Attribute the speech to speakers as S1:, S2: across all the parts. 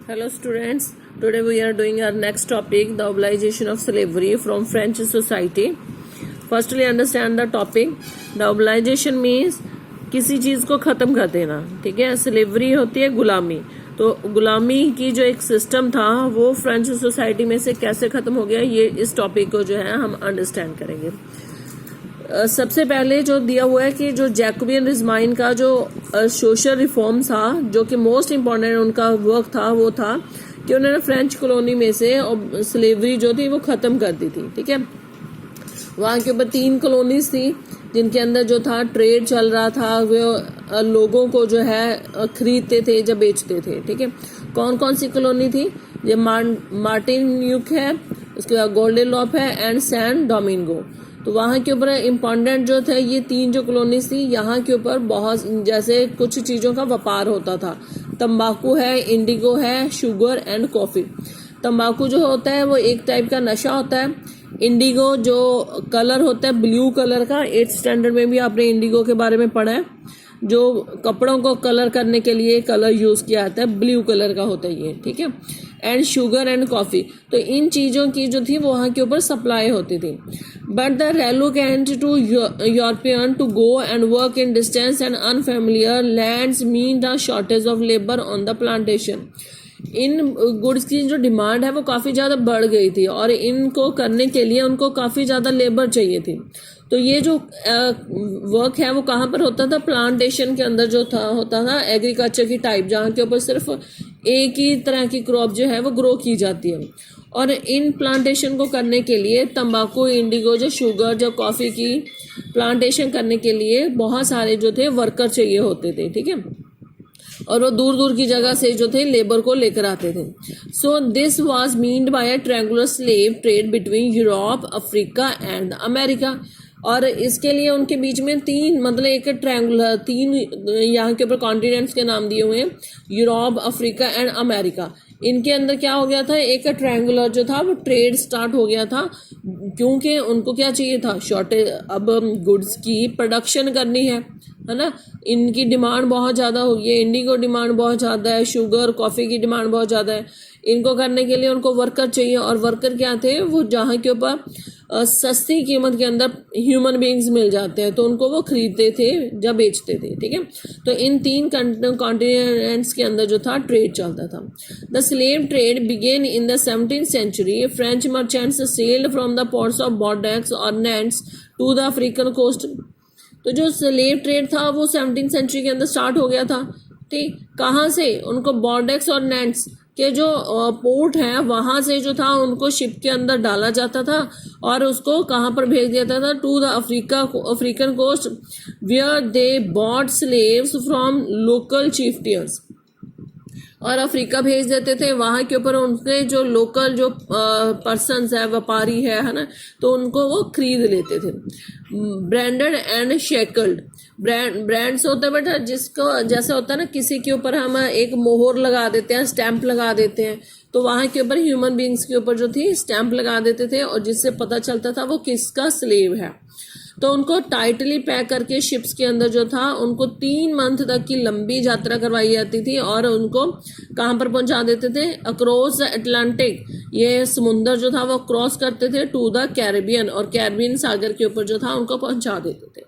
S1: Hello students, today we are doing our next topic, the obligation of slavery from French society. Firstly understand the topic. The obligation means किसी चीज़ को ख़त्म कर देना, ठीक है. Slavery होती है गुलामी. तो गुलामी की जो एक सिस्टम था वो फ्रेंच सोसाइटी में से कैसे ख़त्म हो गया, ये इस टॉपिक को जो है हम अंडरस्टैंड करेंगे. सबसे पहले जो दिया हुआ है कि जो जैकोबियन रिजमाइन का जो सोशल रिफॉर्म था, जो कि मोस्ट इम्पॉर्टेंट उनका वर्क था, वो था कि उन्होंने फ्रेंच कॉलोनी में से स्लेवरी जो थी वो ख़त्म कर दी थी, ठीक है. वहाँ के ऊपर 3 कॉलोनीज थी जिनके अंदर जो था ट्रेड चल रहा था, वो लोगों को जो है खरीदते थे जब बेचते थे, ठीक है. कौन कौन सी कॉलोनी थी? ये मार्टिन यूक है, उसके बाद गोल्डन लॉप है एंड सैन डोमिंगो. तो वहाँ के ऊपर इम्पॉर्टेंट जो थे ये 3 जो कॉलोनीज थी, यहाँ के ऊपर बहुत जैसे कुछ चीज़ों का व्यापार होता था. तंबाकू है, इंडिगो है, शुगर एंड कॉफ़ी. तंबाकू जो होता है वो एक टाइप का नशा होता है. इंडिगो जो कलर होता है ब्लू कलर का, 8th स्टैंडर्ड में भी आपने इंडिगो के बारे में पढ़ा है. जो कपड़ों को कलर करने के लिए कलर यूज़ किया जाता है, ब्लू कलर का होता है ये, ठीक है. And sugar and coffee. तो इन चीज़ों की जो थी वो वहाँ के ऊपर सप्लाई होती थी. But the reluctant to European to go and work in distance and unfamiliar lands mean the shortage of labour on the plantation. इन गुड्स की जो डिमांड है वो काफ़ी ज़्यादा बढ़ गई थी और इनको करने के लिए उनको काफ़ी ज़्यादा लेबर चाहिए थी. तो ये जो वर्क है वो कहाँ पर होता था? प्लांटेशन के अंदर जो था होता था एग्रीकल्चर की टाइप, जहाँ के ऊपर सिर्फ एक ही तरह की क्रॉप जो है वो ग्रो की जाती है. और इन प्लांटेशन को करने के लिए तंबाकू, इंडिगो, जो शुगर, जो कॉफ़ी की प्लांटेशन करने के लिए बहुत सारे जो थे वर्कर चाहिए होते थे, ठीक है. और वो दूर दूर की जगह से जो थे लेबर को लेकर आते थे. So this was meant by a triangular slave trade between Europe, Africa and America. और इसके लिए उनके बीच में 3 मतलब एक ट्रायंगुलर 3 यहाँ के ऊपर कॉन्टिनेंट्स के नाम दिए हुए हैं, यूरोप, अफ्रीका एंड अमेरिका. इनके अंदर क्या हो गया था, एक ट्रायंगुलर जो था वो ट्रेड स्टार्ट हो गया था, क्योंकि उनको क्या चाहिए था, शॉर्टेज. अब गुड्स की प्रोडक्शन करनी है ना. इनकी डिमांड बहुत ज़्यादा हो गई है, इंडिगो डिमांड बहुत ज़्यादा है, शुगर, कॉफ़ी की डिमांड बहुत ज़्यादा है. इनको करने के लिए उनको वर्कर चाहिए, और वर्कर क्या थे, वो जहाँ के ऊपर सस्ती कीमत के अंदर ह्यूमन बींग्स मिल जाते हैं तो उनको वो खरीदते थे जब बेचते थे, ठीक है. तो इन 3 कॉन्टिनेंट्स के अंदर जो था ट्रेड चलता था. The slave trade began in the 17th century. French merchants sailed from the ports of Bordeaux और Nantes to the African coast. तो जो स्लेव ट्रेड था वो 17th सेंचुरी के अंदर स्टार्ट हो गया था, ठीक. कहाँ से? उनको बॉर्डेक्स और नैंट्स के जो पोर्ट हैं वहाँ से जो था उनको शिप के अंदर डाला जाता था और उसको कहाँ पर भेज दिया था, to the African coast where they bought slaves from local chieftains. और अफ्रीका भेज देते थे. वहाँ के ऊपर उनके जो लोकल जो पर्सन्स है, व्यापारी है ना, तो उनको वो खरीद लेते थे. Branded and shackled. ब्रांड्स होते हैं बेटा, जिसको जैसे होता है ना, किसी के ऊपर हम एक मोहर लगा देते हैं, स्टैंप लगा देते हैं, तो वहाँ के ऊपर ह्यूमन बींग्स के ऊपर जो थी स्टैंप लगा देते थे और जिससे पता चलता था वो किसका स्लेव है. तो उनको टाइटली पैक करके शिप्स के अंदर जो था उनको 3 मंथ तक की लंबी यात्रा करवाई जाती थी और उनको कहाँ पर पहुंचा देते थे? Across Atlantic. ये समुंदर जो था वो क्रॉस करते थे टू द कैरेबियन, और कैरेबियन सागर के ऊपर जो था उनको पहुंचा देते थे.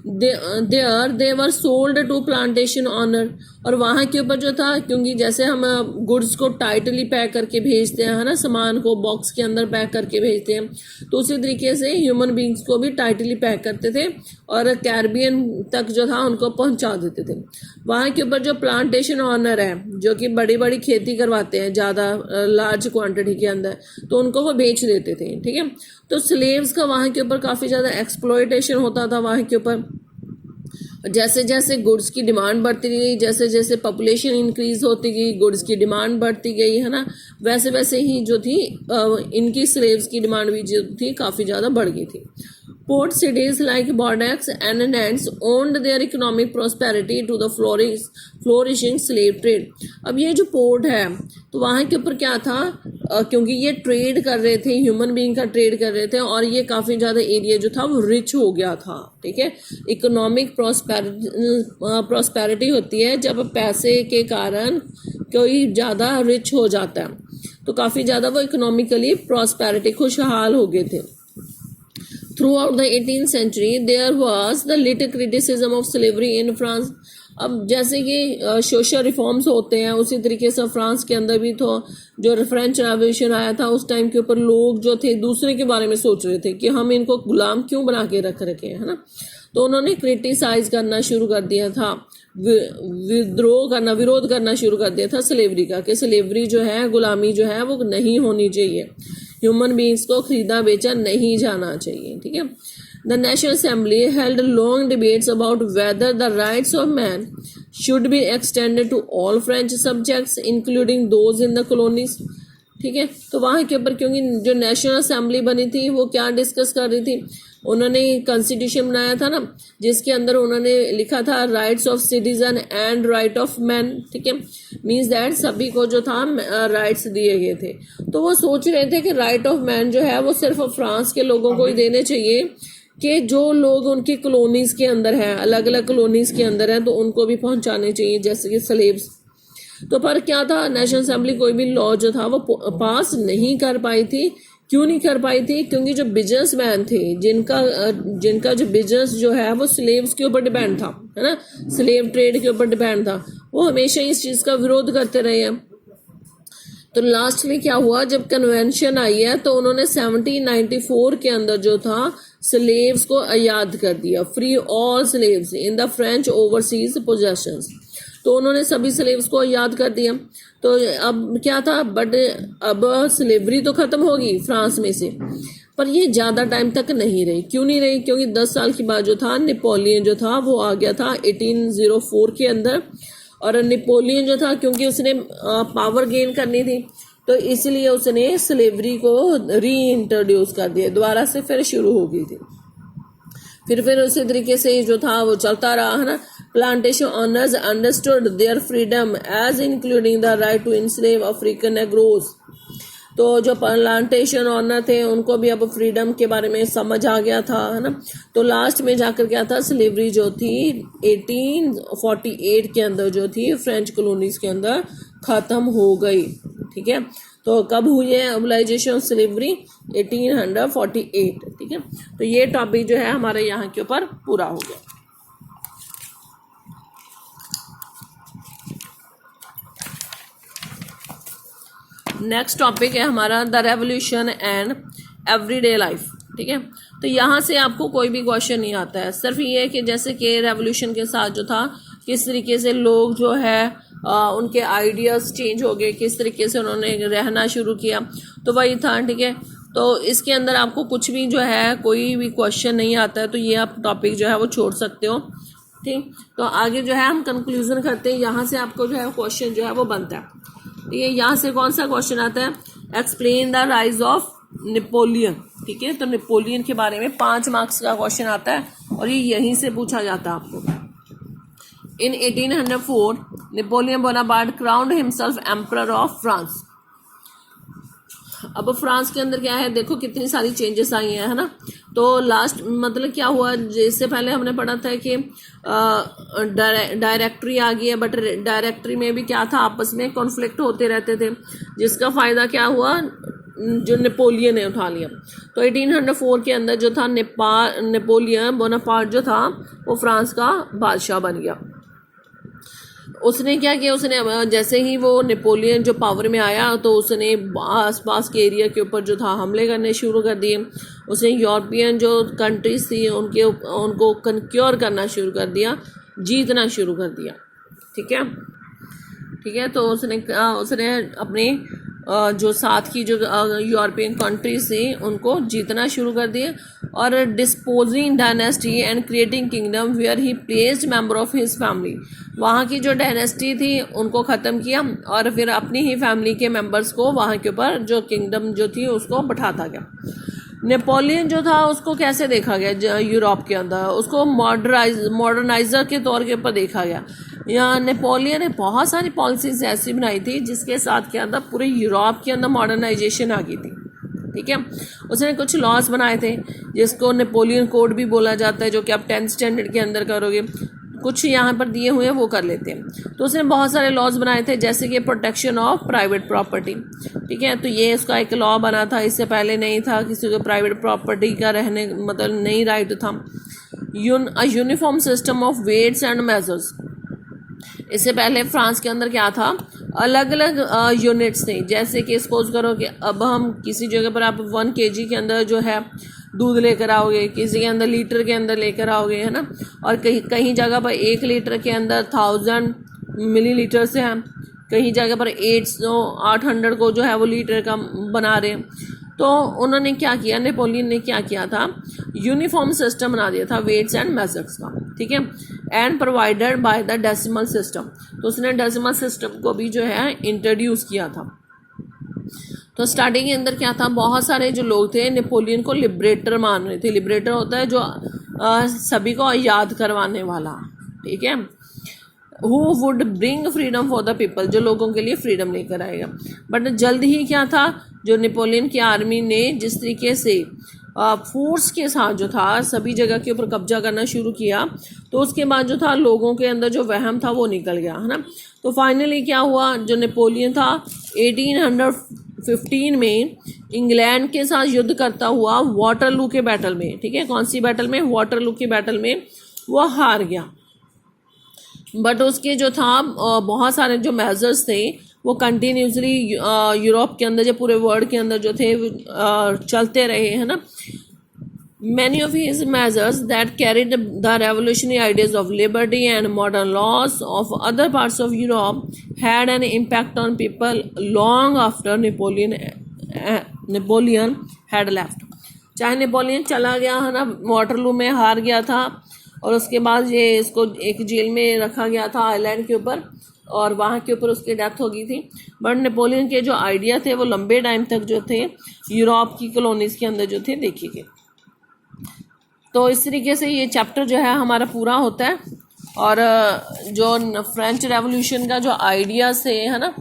S1: There they were sold to plantation owner. और वहाँ के ऊपर जो था, क्योंकि जैसे हम गुड्स को टाइटली पैक करके भेजते हैं, है ना, सामान को बॉक्स के अंदर पैक करके भेजते हैं, तो उसी तरीके से ह्यूमन बींग्स को भी टाइटली पैक करते थे और कैरेबियन तक जो था उनको पहुंचा देते थे. वहाँ के ऊपर जो प्लांटेशन ऑनर है, जो कि बड़ी बड़ी खेती करवाते हैं ज़्यादा लार्ज क्वांटिटी के अंदर, तो उनको वो बेच देते थे, ठीक है. तो स्लेव्स का वहाँ के ऊपर काफ़ी ज़्यादा एक्सप्लॉयटेशन होता था वहाँ के ऊपर. जैसे जैसे गुड्स की डिमांड बढ़ती गई, जैसे जैसे पॉपुलेशन इंक्रीज होती गई, गुड्स की डिमांड बढ़ती गई, है ना, वैसे वैसे ही जो थी इनकी स्लेव्स की डिमांड भी जो थी काफ़ी ज़्यादा बढ़ गई थी. Port cities like Bordeaux and Nantes owned their economic prosperity to the flourishing slave trade. अब ये जो पोर्ट है तो वहाँ के ऊपर क्या था, क्योंकि ये ट्रेड कर रहे थे, ह्यूमन बीइंग का ट्रेड कर रहे थे, और ये काफ़ी ज़्यादा एरिया जो था वो रिच हो गया था, ठीक है. इकोनॉमिक प्रॉस्पेरिटी होती है जब पैसे के कारण कोई ज़्यादा रिच हो जाता है, तो काफ़ी ज़्यादा वो इकोनॉमिकली प्रॉस्पेरिटी खुशहाल हो गए थे। Throughout the 18th century, there was the little criticism of slavery in France. अब जैसे कि सोशल रिफॉर्म्स होते हैं उसी तरीके से फ्रांस के अंदर भी तो जो फ्रेंच रेवोल्यूशन आया था उस टाइम के ऊपर लोग जो थे दूसरे के बारे में सोच रहे थे कि हम इनको गुलाम क्यों बना के रख रखे हैं, है ना। तो उन्होंने क्रिटिसाइज करना शुरू कर दिया था, विरोध करना शुरू कर दिया था स्लेवरी का, कि स्लेवरी जो है, गुलामी जो है वो नहीं होनी चाहिए, ह्यूमन बींग्स को खरीदा बेचा नहीं जाना चाहिए, ठीक है। The national assembly held long debates about whether the rights of man should be extended to all French subjects including those in the colonies, ठीक है। तो वहाँ के ऊपर क्योंकि जो नेशनल असेंबली बनी थी वो क्या डिस्कस कर रही थी, उन्होंने कॉन्स्टिट्यूशन बनाया था ना, जिसके अंदर उन्होंने लिखा था rights of citizen and right of man, ठीक है। मीन्स दैट सभी को जो था राइट्स दिए गए थे। तो वो सोच रहे थे कि राइट ऑफ मैन जो है वो सिर्फ फ्रांस के लोगों को ही देने चाहिए, कि जो लोग उनकी कॉलोनीज के अंदर हैं, अलग अलग कॉलोनीज के अंदर हैं, तो उनको भी पहुंचाने चाहिए, जैसे कि स्लेव्स। तो पर क्या था, नेशनल असेंबली कोई भी लॉ जो था वो पास नहीं कर पाई थी। क्यों नहीं कर पाई थी? क्योंकि जो बिजनेसमैन थे, जिनका जो बिजनेस जो है वो स्लेव्स के ऊपर डिपेंड था, है ना, स्लेव ट्रेड के ऊपर डिपेंड था, वो हमेशा इस चीज का विरोध करते रहे हैं। तो लास्ट में क्या हुआ, जब कन्वेंशन आई है तो उन्होंने 1794 के अंदर जो था स्लेव्स को आजाद कर दिया, free all slaves in the French overseas possessions. तो उन्होंने सभी स्लेव्स को आजाद कर दिया। तो अब क्या था, बट अब स्लेवरी तो खत्म होगी फ्रांस में से, पर ये ज़्यादा टाइम तक नहीं रही। क्यों नहीं रही? क्योंकि 10 साल के बाद जो था नेपोलियन जो था वो आ गया था 1804 के अंदर। और नेपोलियन जो था, क्योंकि उसने पावर गेन करनी थी, तो इसलिए उसने स्लेवरी को री इंट्रोड्यूस कर दिया, दोबारा से फिर शुरू हो गई थी। फिर उसी तरीके से जो था वो चलता रहा, है ना। Plantation owners understood their freedom as including the right to enslave African negroes. तो जो प्लांटेशन ऑनर थे उनको भी अब फ्रीडम के बारे में समझ आ गया था, है ना। तो लास्ट में जाकर क्या था, स्लेवरी जो थी 1848 के अंदर जो थी फ्रेंच कॉलोनीज के अंदर खत्म हो गई, ठीक है। तो कब हुई है एबोलिशन ऑफ स्लेवरी? 1848, ठीक है। तो ये टॉपिक जो है हमारे यहाँ के ऊपर पूरा हो गया। नेक्स्ट टॉपिक है हमारा the revolution and everyday life, ठीक है। तो यहाँ से आपको कोई भी क्वेश्चन नहीं आता है, सिर्फ ये है कि जैसे कि रेवोल्यूशन के साथ जो था किस तरीके से लोग जो है उनके आइडियाज़ चेंज हो गए, किस तरीके से उन्होंने रहना शुरू किया, तो वही था, ठीक है। तो इसके अंदर आपको कुछ भी जो है कोई भी क्वेश्चन नहीं आता है, तो ये आप टॉपिक जो है वो छोड़ सकते हो, ठीक। तो आगे जो है हम कंक्लूजन करते हैं, यहाँ से आपको जो है क्वेश्चन जो है वो बनता है। ये यहाँ से कौन सा क्वेश्चन आता है, explain the rise of Napoleon, ठीक है। तो नेपोलियन के बारे में 5 मार्क्स का क्वेश्चन आता है और ये यहीं से पूछा जाता है आपको। इन 1804 Napoleon Bonaparte crowned himself emperor of France. अब फ्रांस के अंदर क्या है, देखो कितनी सारी चेंजेस आई हैं, है ना। तो लास्ट मतलब क्या हुआ, जिससे पहले हमने पढ़ा था कि डायरेक्टरी आ गई है, बट डायरेक्टरी में भी क्या था, आपस में कॉन्फ्लिक्ट होते रहते थे, जिसका फ़ायदा क्या हुआ, जो नेपोलियन ने उठा लिया। तो 1804 के अंदर जो था नेपोलियन बोनापार्ट जो था वो फ्रांस का बादशाह बन गया। उसने क्या किया, उसने जैसे ही वो नेपोलियन जो पावर में आया तो उसने आसपास के एरिया के ऊपर जो था हमले करने शुरू कर दिए। उसने यूरोपियन जो कंट्रीज थी उनको कंक्योर करना शुरू कर दिया, जीतना शुरू कर दिया, ठीक है, ठीक है। तो उसने अपने जो साथ की जो यूरोपियन कंट्रीज थी उनको जीतना शुरू कर दिए, और disposing dynasty and creating kingdom where he placed member of his family. वहाँ की जो डायनेस्टी थी उनको ख़त्म किया और फिर अपनी ही फैमिली के मेंबर्स को वहाँ के ऊपर जो किंगडम जो थी उसको बैठाता गया। नेपोलियन जो था उसको कैसे देखा गया यूरोप के अंदर, उसको मॉडर्नाइजर के तौर के ऊपर देखा गया। यहाँ नेपोलियन ने बहुत सारी पॉलिसीज ऐसी बनाई थी जिसके साथ के अंदर पूरे यूरोप के अंदर मॉडर्नाइजेशन आ गई थी, ठीक है। उसने कुछ लॉज बनाए थे जिसको नेपोलियन कोड भी बोला जाता है, जो कि आप 10th स्टैंडर्ड के अंदर करोगे। कुछ यहाँ पर दिए हुए हैं वो कर लेते हैं। तो उसने बहुत सारे लॉज बनाए थे, जैसे कि प्रोटेक्शन ऑफ प्राइवेट प्रॉपर्टी, ठीक है। तो ये उसका एक लॉ बना था, इससे पहले नहीं था, किसी को प्राइवेट प्रॉपर्टी का रहने मतलब नहीं राइट था। Uniform system of weights and measures, इससे पहले फ्रांस के अंदर क्या था, अलग अलग यूनिट्स थे। जैसे कि सपोज करो कि अब हम किसी जगह पर आप 1 kg के अंदर जो है दूध लेकर आओगे, किसी के अंदर लीटर के अंदर लेकर आओगे, है ना। और कहीं जगह पर 1 लीटर के अंदर 1000 मिलीलीटर से है, कहीं जगह पर 800 को जो है वो लीटर का बना रहे हैं। तो उन्होंने क्या किया, नेपोलियन ने क्या किया था, यूनिफॉर्म सिस्टम बना दिया था वेट्स एंड मेजर्स का, ठीक है। And provided by the decimal system, तो उसने डेसिमल सिस्टम को भी जो है इंट्रोड्यूस किया था। तो स्टार्टिंग के अंदर क्या था, बहुत सारे जो लोग थे नेपोलियन को लिबरेटर मान रहे थे। लिबरेटर होता है जो सभी को याद करवाने वाला, ठीक है। Who would bring freedom for the people, जो लोगों के लिए फ्रीडम लेकर आएगा। बट जल्द ही क्या था, जो नेपोलियन की आर्मी ने जिस तरीके से फोर्स के साथ जो था सभी जगह के ऊपर कब्जा करना शुरू किया, तो उसके बाद जो था लोगों के अंदर जो वहम था वो निकल गया, है ना। तो फाइनली क्या हुआ, जो नेपोलियन था 1815 में इंग्लैंड के साथ युद्ध करता हुआ वाटरलू के बैटल में, ठीक है, कौन सी बैटल में, वाटरलू के बैटल में वो हार गया। बट उसके जो था बहुत सारे जो मेजर्स थे वो कंटिन्यूसली यूरोप के अंदर, जो पूरे वर्ल्ड के अंदर जो थे चलते रहे, है ना। Many of his measures that carried the revolutionary ideas of liberty and modern laws of other parts of Europe had an impact on people long after Napoleon had left. चाहे नेपोलियन चला गया, है ना, वाटरलू में हार गया था, और उसके बाद ये इसको एक जेल में रखा गया था आइलैंड के ऊपर, और वहाँ के ऊपर उसकी डेथ हो गई थी। बट नेपोलियन के जो आइडिया थे वो लंबे टाइम तक जो थे यूरोप की कॉलोनीज़ के अंदर जो थे देखे गए। तो इस तरीके से ये चैप्टर जो है हमारा पूरा होता है। और जो फ्रेंच रेवोल्यूशन का जो आइडियाज़ थे, है ना,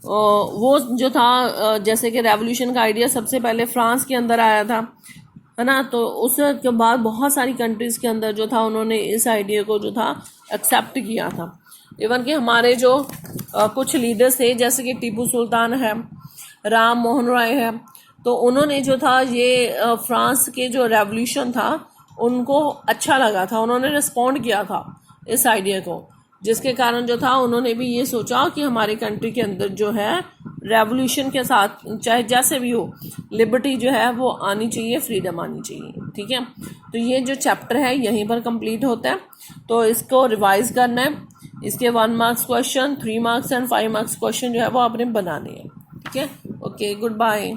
S1: वो जो था, जैसे कि रेवोल्यूशन का आइडिया सबसे पहले फ्रांस के अंदर आया था, है ना। तो उसके बाद बहुत सारी कंट्रीज़ के अंदर जो था उन्होंने इस आइडिया को जो था एक्सेप्ट किया था। इवन कि हमारे जो कुछ लीडर्स थे, जैसे कि टीपू सुल्तान है, राम मोहन राय है, तो उन्होंने जो था ये फ्रांस के जो रेवोल्यूशन था उनको अच्छा लगा था, उन्होंने रिस्पॉन्ड किया था इस आइडिया को, जिसके कारण जो था उन्होंने भी ये सोचा कि हमारे कंट्री के अंदर जो है रेवोल्यूशन के साथ चाहे जैसे भी हो लिबर्टी जो है वो आनी चाहिए, फ्रीडम आनी चाहिए, ठीक है। तो ये जो चैप्टर है यहीं पर कंप्लीट होता है। तो इसको रिवाइज करना है, इसके 1 marks question, 3 marks and 5 marks question जो है वो आपने बनाने हैं, ठीक है। Okay, good bye.